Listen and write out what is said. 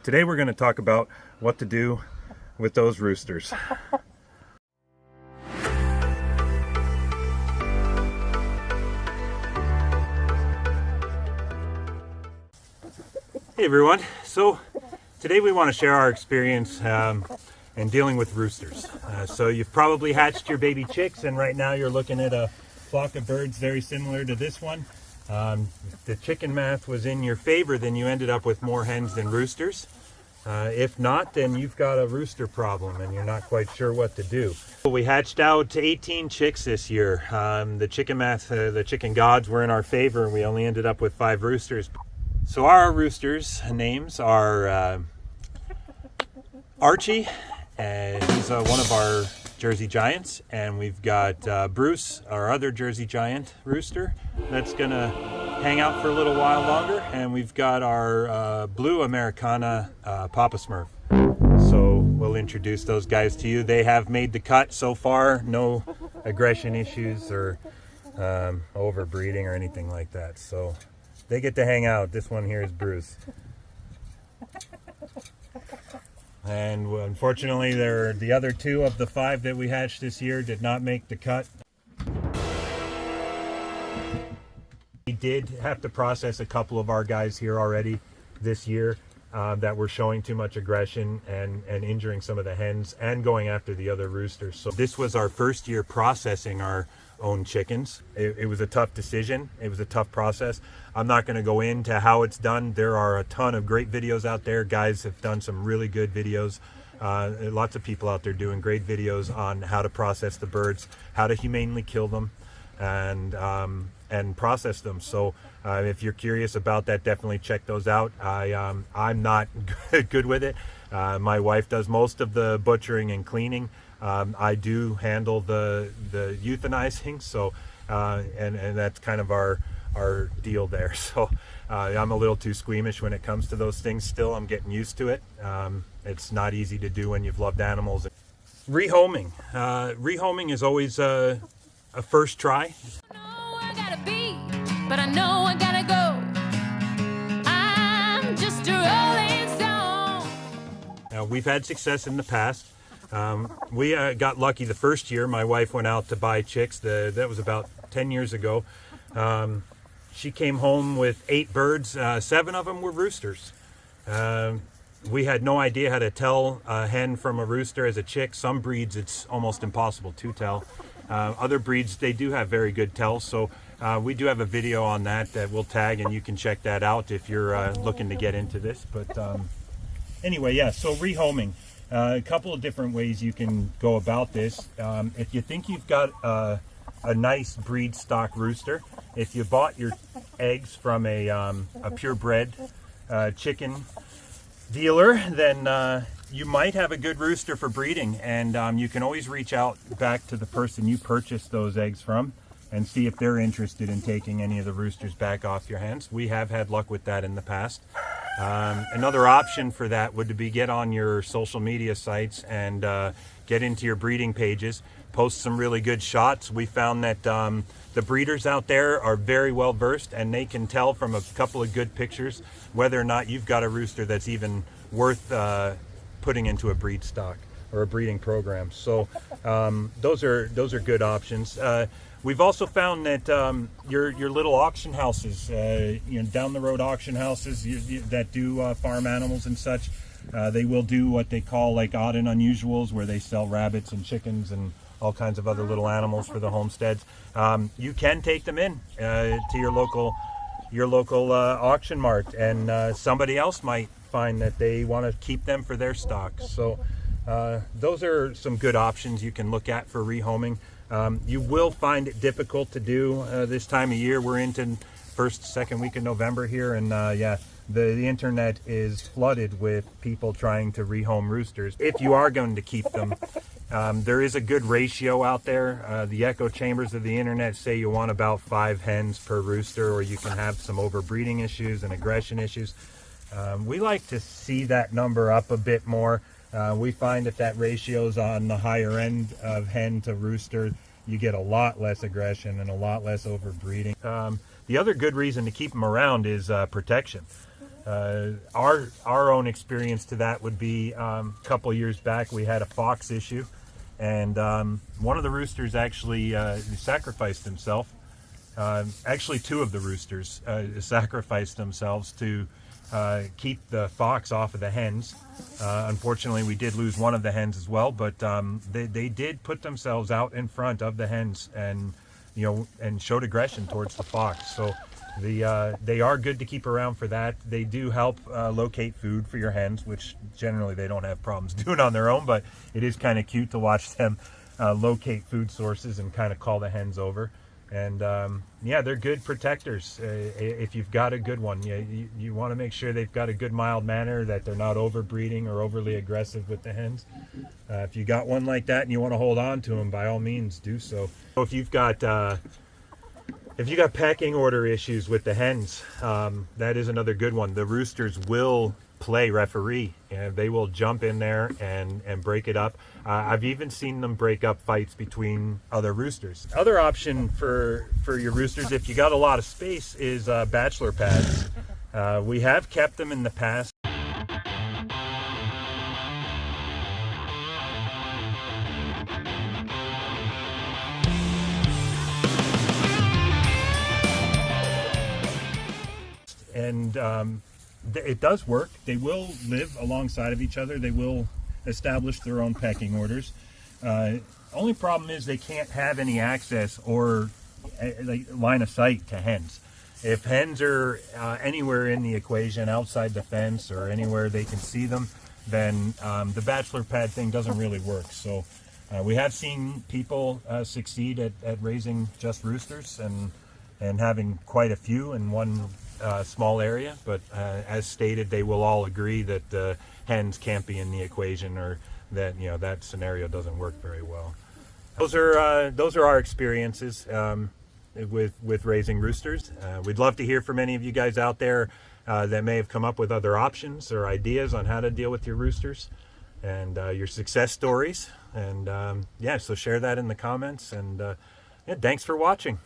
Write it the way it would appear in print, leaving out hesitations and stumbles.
Today we're going to talk about what to do with those roosters. Hey everyone, so today we want to share our experience in dealing with roosters. So you've probably hatched your baby chicks, and right now you're looking at a flock of birds very similar to this one. If the chicken math was in your favor, then you ended up with more hens than roosters. If not, then you've got a rooster problem and you're not quite sure what to do. We hatched out 18 chicks this year. The chicken math, the chicken gods were in our favor. We only ended up with 5 roosters. So our roosters' names are Archie, he's one of our Jersey Giants, and we've got Bruce, our other Jersey Giant rooster, that's gonna hang out for a little while longer, and we've got our blue Americana Papa Smurf. So we'll introduce those guys to you. They have made the cut so far, no aggression issues or overbreeding or anything like that. So they get to hang out. This one here is Bruce. And unfortunately, the other 2 of the 5 that we hatched this year did not make the cut. We did have to process a couple of our guys here already this year that were showing too much aggression and injuring some of the hens and going after the other roosters. So this was our first year processing our own chickens. It was a tough decision. It was a tough process. I'm not going to go into how it's done. There are a ton of great videos out there. Guys have done some really good videos. Lots of people out there doing great videos on how to process the birds, how to humanely kill them, and process them. So if you're curious about that, definitely check those out. I'm not good with it. My wife does most of the butchering and cleaning. I do handle the euthanizing, so and that's kind of our deal there. So I'm a little too squeamish when it comes to those things. Still, I'm getting used to it. It's not easy to do when you've loved animals. Rehoming. Rehoming is always a first try. But I know I gotta go. I'm just a rolling stone. We've had success in the past. We got lucky the first year. My wife went out to buy chicks. That was about 10 years ago. She came home with 8 birds. 7 of them were roosters. We had no idea how to tell a hen from a rooster as a chick. Some breeds it's almost impossible to tell. Other breeds, they do have very good tells. So we do have a video on that we'll tag, and you can check that out if you're looking to get into this. But anyway, yeah, so rehoming. A couple of different ways you can go about this. If you think you've got a nice breed stock rooster, if you bought your eggs from a purebred chicken dealer, then you might have a good rooster for breeding, and you can always reach out back to the person you purchased those eggs from and see if they're interested in taking any of the roosters back off your hands. We have had luck with that in the past. Another option for that would be get on your social media sites and get into your breeding pages, post some really good shots. We found that the breeders out there are very well versed, and they can tell from a couple of good pictures whether or not you've got a rooster that's even worth putting into a breed stock or a breeding program. So those are good options. We've also found that your little auction houses, down the road auction houses that do farm animals and such, they will do what they call like odd and unusuals, where they sell rabbits and chickens and all kinds of other little animals for the homesteads. You can take them in to your local auction mart, and somebody else might find that they want to keep them for their stock. So those are some good options you can look at for rehoming. You will find it difficult to do this time of year. We're into second week of November here, and yeah, the internet is flooded with people trying to rehome roosters. If you are going to keep them, there is a good ratio out there. The echo chambers of the internet say you want about 5 hens per rooster, or you can have some overbreeding issues and aggression issues. We like to see that number up a bit more. We find if that ratio is on the higher end of hen to rooster, you get a lot less aggression and a lot less overbreeding. The other good reason to keep them around is protection. Our own experience to that would be a couple years back we had a fox issue, and one of the roosters actually sacrificed himself. Actually, two of the roosters sacrificed themselves to keep the fox off of the hens. Unfortunately, we did lose one of the hens as well, but they did put themselves out in front of the hens and and showed aggression towards the fox. So they are good to keep around for that. They do help locate food for your hens, which generally they don't have problems doing on their own, but it is kind of cute to watch them locate food sources and kind of call the hens over. And yeah, they're good protectors. If you've got a good one, you want to make sure they've got a good mild manner, that they're not overbreeding or overly aggressive with the hens. If you got one like that and you want to hold on to them, by all means do so. If you've got pecking order issues with the hens, that is another good one. The roosters will play referee, and they will jump in there and break it up. I've even seen them break up fights between other roosters. Other option for your roosters, if you got a lot of space, is bachelor pads. We have kept them in the past. And it does work. They will live alongside of each other. They will establish their own pecking orders. Only problem is they can't have any access or line of sight to hens. If hens are anywhere in the equation, outside the fence or anywhere they can see them, then the bachelor pad thing doesn't really work. So we have seen people succeed at raising just roosters and having quite a few in one small area, but as stated, they will all agree that the hens can't be in the equation, or that that scenario doesn't work very well. Those are our experiences with raising roosters. We'd love to hear from any of you guys out there that may have come up with other options or ideas on how to deal with your roosters and your success stories. And yeah, so share that in the comments. And yeah, thanks for watching.